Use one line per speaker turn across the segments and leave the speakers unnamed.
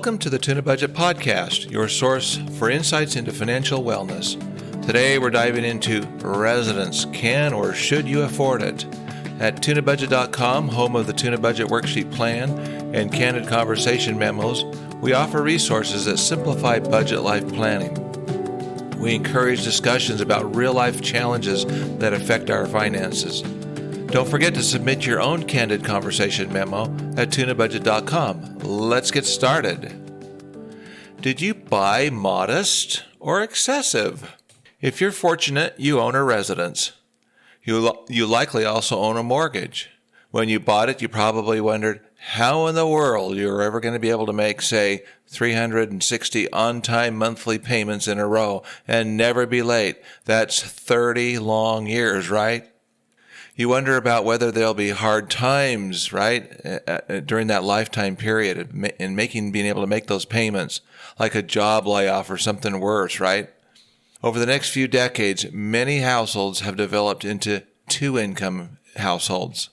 Welcome to the Tunabudget podcast, your source for insights into financial wellness. Today we're diving into residence. Can or should you afford it? At Tunabudget.com, home of the Tunabudget worksheet plan and candid conversation memos, we offer resources that simplify budget life planning. We encourage discussions about real-life challenges that affect our finances. Don't forget to submit your own candid conversation memo at Tunabudget.com. Let's get started. Did you buy modest or excessive? If you're fortunate, you own a residence. You likely also own a mortgage. When you bought it, you probably wondered how in the world you're ever going to be able to make, say, 360 on-time monthly payments in a row and never be late. That's 30 long years, right? You wonder about whether there'll be hard times, right, during that lifetime period in being able to make those payments, like a job layoff or something worse, right? Over the next few decades, many households have developed into two-income households,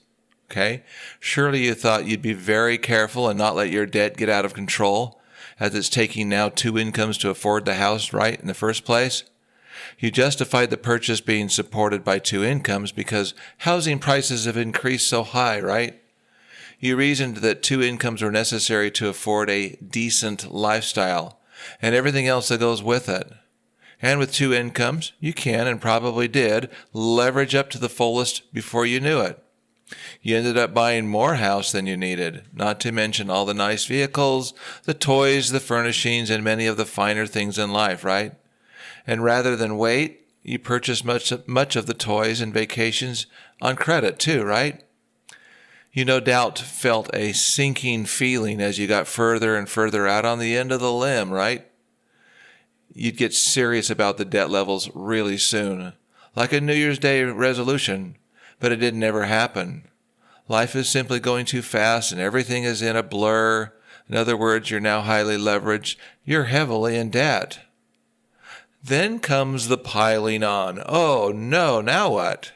okay? Surely you thought you'd be very careful and not let your debt get out of control, as it's taking now two incomes to afford the house, right, in the first place? You justified the purchase being supported by two incomes because housing prices have increased so high, right? You reasoned that two incomes were necessary to afford a decent lifestyle and everything else that goes with it. And with two incomes, you can, and probably did, leverage up to the fullest before you knew it. You ended up buying more house than you needed, not to mention all the nice vehicles, the toys, the furnishings, and many of the finer things in life, right? And rather than wait, you purchased much of the toys and vacations on credit too, right? You no doubt felt a sinking feeling as you got further and further out on the end of the limb, right? You'd get serious about the debt levels really soon, like a New Year's Day resolution, but it didn't ever happen. Life is simply going too fast and everything is in a blur. In other words, you're now highly leveraged. You're heavily in debt. Then comes the piling on. Oh no, now what?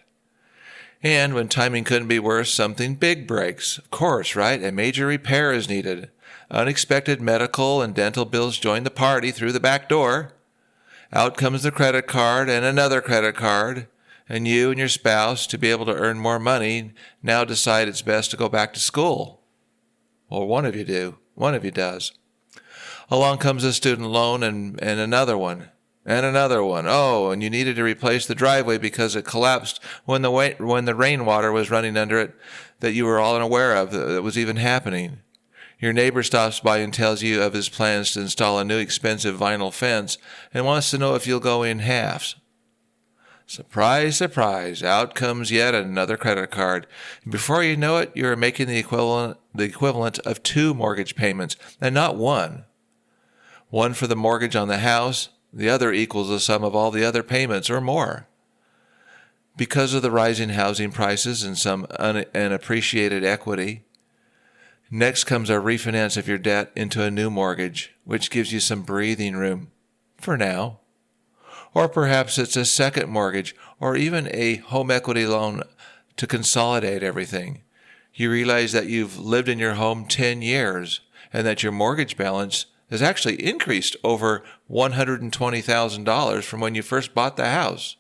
And when timing couldn't be worse, something big breaks. Of course, right? A major repair is needed. Unexpected medical and dental bills join the party through the back door. Out comes the credit card and another credit card. And you and your spouse, to be able to earn more money, now decide it's best to go back to school. Or one of you do. One of you does. Along comes a student loan and another one. And another one. Oh, and you needed to replace the driveway because it collapsed when the rainwater was running under it that you were all unaware of that was even happening. Your neighbor stops by and tells you of his plans to install a new expensive vinyl fence and wants to know if you'll go in halves. Surprise, surprise, out comes yet another credit card. And before you know it, you're making the equivalent of two mortgage payments, and not one. One for the mortgage on the house, the other equals the sum of all the other payments or more. Because of the rising housing prices and some unappreciated equity, next comes a refinance of your debt into a new mortgage, which gives you some breathing room, for now. Or perhaps it's a second mortgage or even a home equity loan to consolidate everything. You realize that you've lived in your home 10 years and that your mortgage balance has actually increased over $120,000 from when you first bought the house.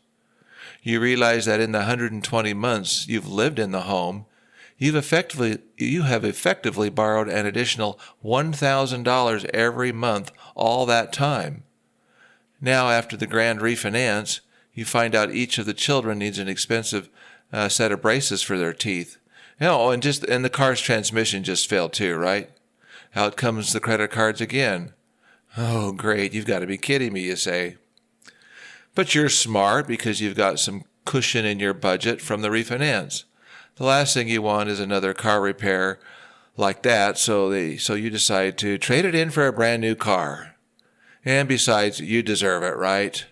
You realize that in the 120 months you've lived in the home, you have effectively borrowed an additional $1,000 every month all that time. Now, after the grand refinance, you find out each of the children needs an expensive set of braces for their teeth. And the car's transmission just failed too, right? Out comes the credit cards again. Oh, great, you've got to be kidding me, you say. But you're smart because you've got some cushion in your budget from the refinance. The last thing you want is another car repair like that, so you decide to trade it in for a brand new car. And besides, you deserve it, right?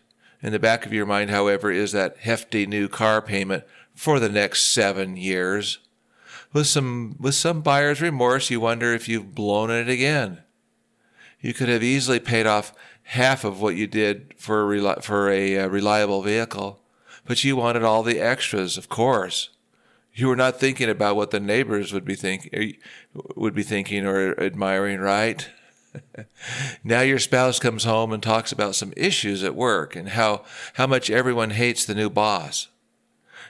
In the back of your mind, however, is that hefty new car payment for the next 7 years. With some buyer's remorse, you wonder if you've blown it again. You could have easily paid off half of what you did for a reliable vehicle, but you wanted all the extras, of course. You were not thinking about what the neighbors would be thinking or admiring, right? Now your spouse comes home and talks about some issues at work and how much everyone hates the new boss.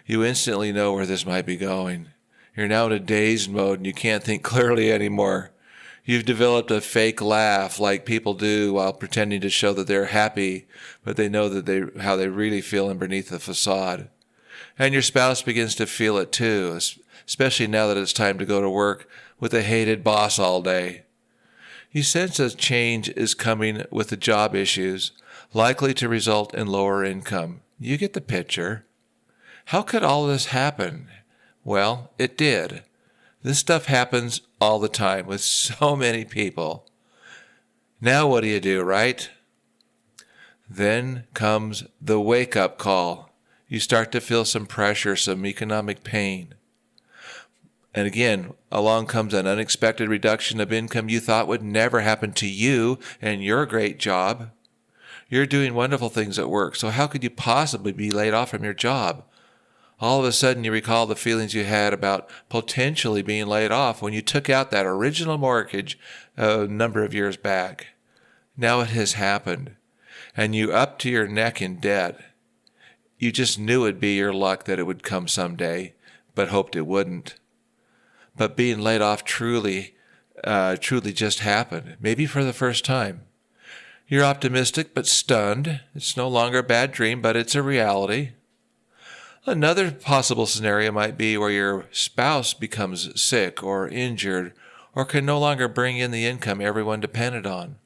You instantly know where this might be going. You're now in a dazed mode and you can't think clearly anymore. You've developed a fake laugh like people do while pretending to show that they're happy, but they know that how they really feel beneath the facade. And your spouse begins to feel it too, especially now that it's time to go to work with a hated boss all day. You sense a change is coming with the job issues, likely to result in lower income. You get the picture. How could all this happen? Well, it did. This stuff happens all the time with so many people. Now what do, right? Then comes the wake-up call. You start to feel some pressure, some economic pain. And again, along comes an unexpected reduction of income you thought would never happen to you and your great job. You're doing wonderful things at work, so how could you possibly be laid off from your job? All of a sudden, you recall the feelings you had about potentially being laid off when you took out that original mortgage a number of years back. Now it has happened, and you're up to your neck in debt. You just knew it'd be your luck that it would come someday, but hoped it wouldn't. But being laid off truly just happened, maybe for the first time. You're optimistic but stunned. It's no longer a bad dream, but it's a reality. Another possible scenario might be where your spouse becomes sick or injured or can no longer bring in the income everyone depended on.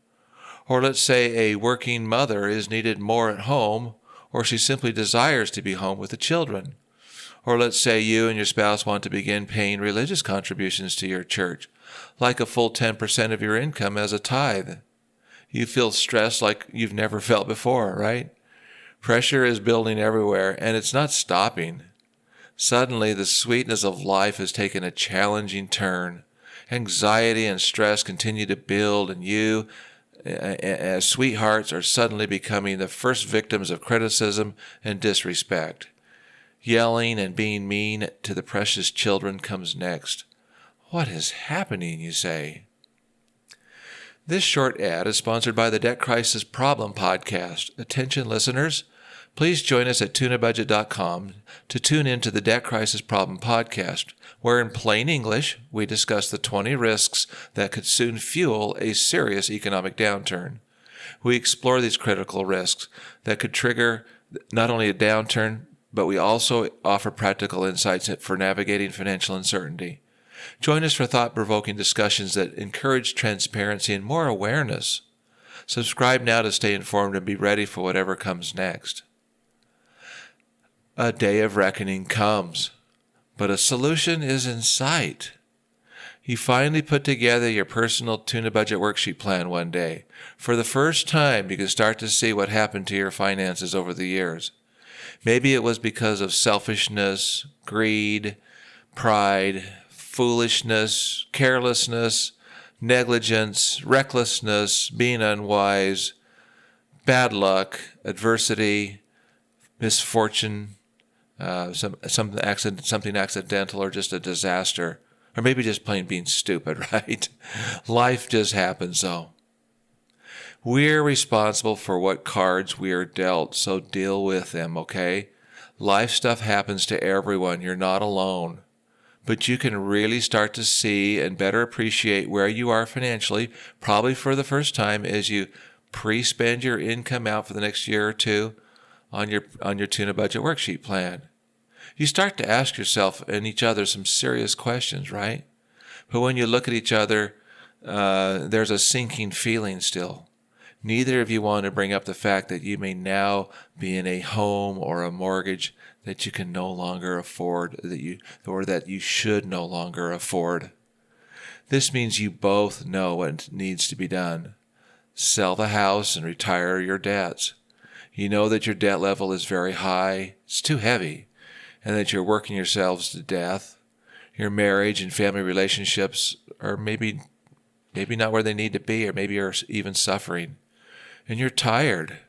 Or let's say a working mother is needed more at home, or she simply desires to be home with the children. Or let's say you and your spouse want to begin paying religious contributions to your church, like a full 10% of your income as a tithe. You feel stressed like you've never felt before, right? Pressure is building everywhere, and it's not stopping. Suddenly, the sweetness of life has taken a challenging turn. Anxiety and stress continue to build, and you, as sweethearts, are suddenly becoming the first victims of criticism and disrespect. Yelling and being mean to the precious children comes next. What is happening, you say? This short ad is sponsored by the Debt Crisis Problem Podcast. Attention listeners, please join us at Tunabudget.com to tune into the Debt Crisis Problem Podcast, where in plain English, we discuss the 20 risks that could soon fuel a serious economic downturn. We explore these critical risks that could trigger not only a downturn, but we also offer practical insights for navigating financial uncertainty. Join us for thought-provoking discussions that encourage transparency and more awareness. Subscribe now to stay informed and be ready for whatever comes next. A day of reckoning comes, but a solution is in sight. You finally put together your personal Tunabudget worksheet plan one day. For the first time, you can start to see what happened to your finances over the years. Maybe it was because of selfishness, greed, pride, foolishness, carelessness, negligence, recklessness, being unwise, bad luck, adversity, misfortune, something accidental, or just a disaster, or maybe just plain being stupid, right? Life just happens, though. We're responsible for what cards we are dealt, so deal with them, okay? Life stuff happens to everyone. You're not alone. But you can really start to see and better appreciate where you are financially, probably for the first time, as you pre-spend your income out for the next year or two on your Tunabudget worksheet plan. You start to ask yourself and each other some serious questions, right? But when you look at each other, there's a sinking feeling still. Neither of you want to bring up the fact that you may now be in a home or a mortgage that you can no longer afford, that you should no longer afford. This means you both know what needs to be done. Sell the house and retire your debts. You know that your debt level is very high, it's too heavy, and that you're working yourselves to death. Your marriage and family relationships are maybe not where they need to be, or maybe you're even suffering. And you're tired.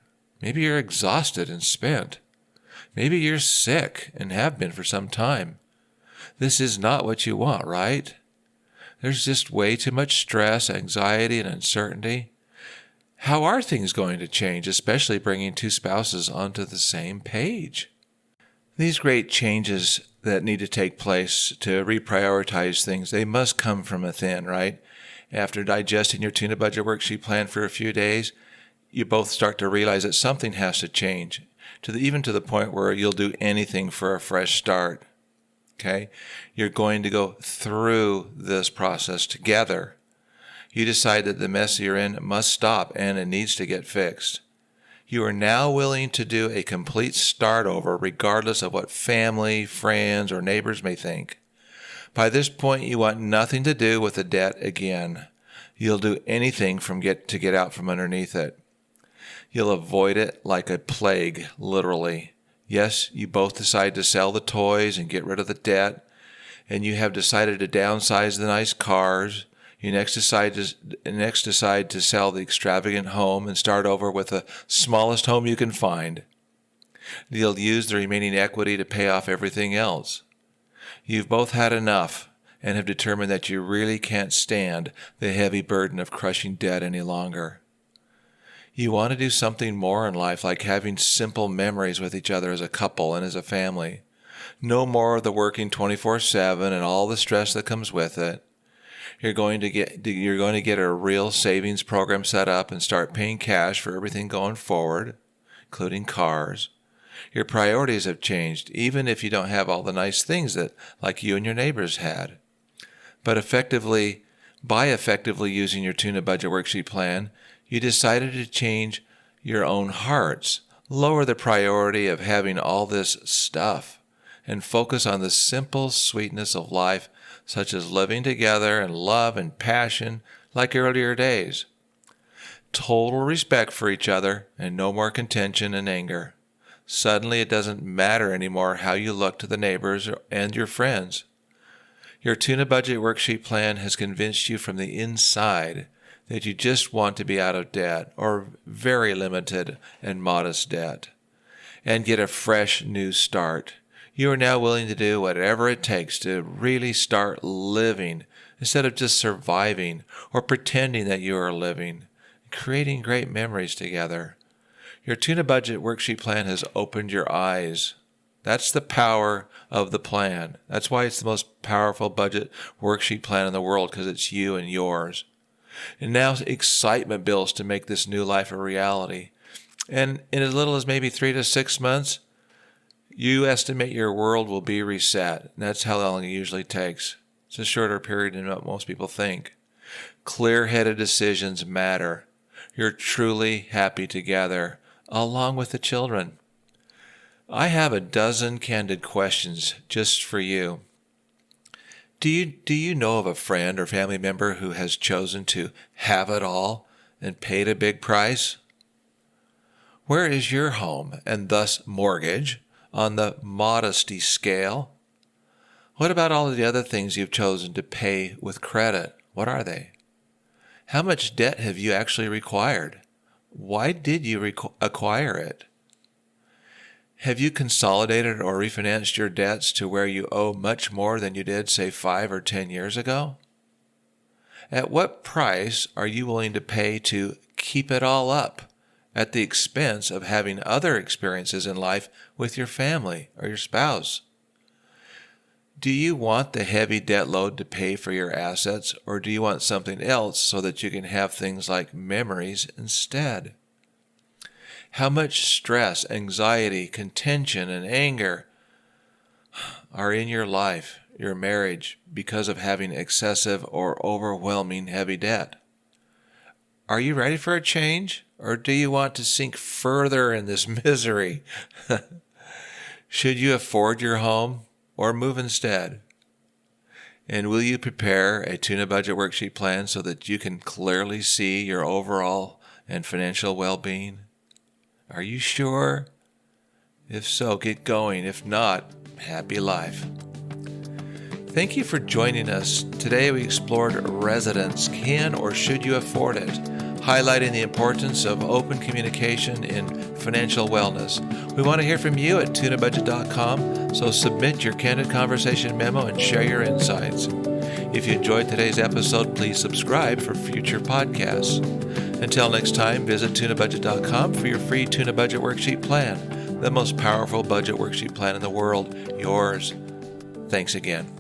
Maybe you're exhausted and spent. Maybe you're sick and have been for some time. This is not what you want, right? There's just way too much stress, anxiety, and uncertainty. How are things going to change, especially bringing two spouses onto the same page? These great changes that need to take place to reprioritize things, they must come from within, right? After digesting your Tuna Budget Worksheet plan for a few days, you both start to realize that something has to change, even to the point where you'll do anything for a fresh start. Okay? You're going to go through this process together. You decide that the mess you're in must stop and it needs to get fixed. You are now willing to do a complete start over regardless of what family, friends, or neighbors may think. By this point, you want nothing to do with the debt again. You'll do anything to get out from underneath it. You'll avoid it like a plague, literally. Yes, you both decide to sell the toys and get rid of the debt, and you have decided to downsize the nice cars. You next decide to sell the extravagant home and start over with the smallest home you can find. You'll use the remaining equity to pay off everything else. You've both had enough and have determined that you really can't stand the heavy burden of crushing debt any longer. You want to do something more in life, like having simple memories with each other as a couple and as a family. No more of the working 24/7 and all the stress that comes with it. You're going to get a real savings program set up and start paying cash for everything going forward, including cars. Your priorities have changed, even if you don't have all the nice things that like you and your neighbors had. But by effectively using your Tuna Budget Worksheet plan, you decided to change your own hearts, lower the priority of having all this stuff, and focus on the simple sweetness of life, such as living together and love and passion like earlier days. Total respect for each other and no more contention and anger. Suddenly it doesn't matter anymore how you look to the neighbors and your friends. Your Tuna Budget Worksheet plan has convinced you from the inside that you just want to be out of debt or very limited and modest debt and get a fresh new start. You are now willing to do whatever it takes to really start living instead of just surviving or pretending that you are living, creating great memories together. Your Tuna Budget Worksheet plan has opened your eyes. That's the power of the plan. That's why it's the most powerful budget worksheet plan in the world, because it's you and yours. And now excitement builds to make this new life a reality. And in as little as maybe 3 to 6 months, you estimate your world will be reset. And that's how long it usually takes. It's a shorter period than what most people think. Clear-headed decisions matter. You're truly happy together, along with the children. I have a dozen candid questions just for you. Do you know of a friend or family member who has chosen to have it all and paid a big price? Where is your home and thus mortgage on the modesty scale? What about all of the other things you've chosen to pay with credit? What are they? How much debt have you actually required? Why did you acquire it? Have you consolidated or refinanced your debts to where you owe much more than you did, say, 5 or 10 years ago? At what price are you willing to pay to keep it all up at the expense of having other experiences in life with your family or your spouse? Do you want the heavy debt load to pay for your assets, or do you want something else so that you can have things like memories instead? How much stress, anxiety, contention, and anger are in your life, your marriage, because of having excessive or overwhelming heavy debt? Are you ready for a change, or do you want to sink further in this misery? Should you afford your home or move instead? And will you prepare a Tuna Budget Worksheet plan so that you can clearly see your overall and financial well-being? Are you sure? If so, get going. If not, happy life. Thank you for joining us. Today we explored residence. Can or should you afford it? Highlighting the importance of open communication in financial wellness. We want to hear from you at tunabudget.com, so submit your candid conversation memo and share your insights. If you enjoyed today's episode, please subscribe for future podcasts. Until next time, visit Tunabudget.com for your free Tuna Budget Worksheet Plan, the most powerful budget worksheet plan in the world, yours. Thanks again.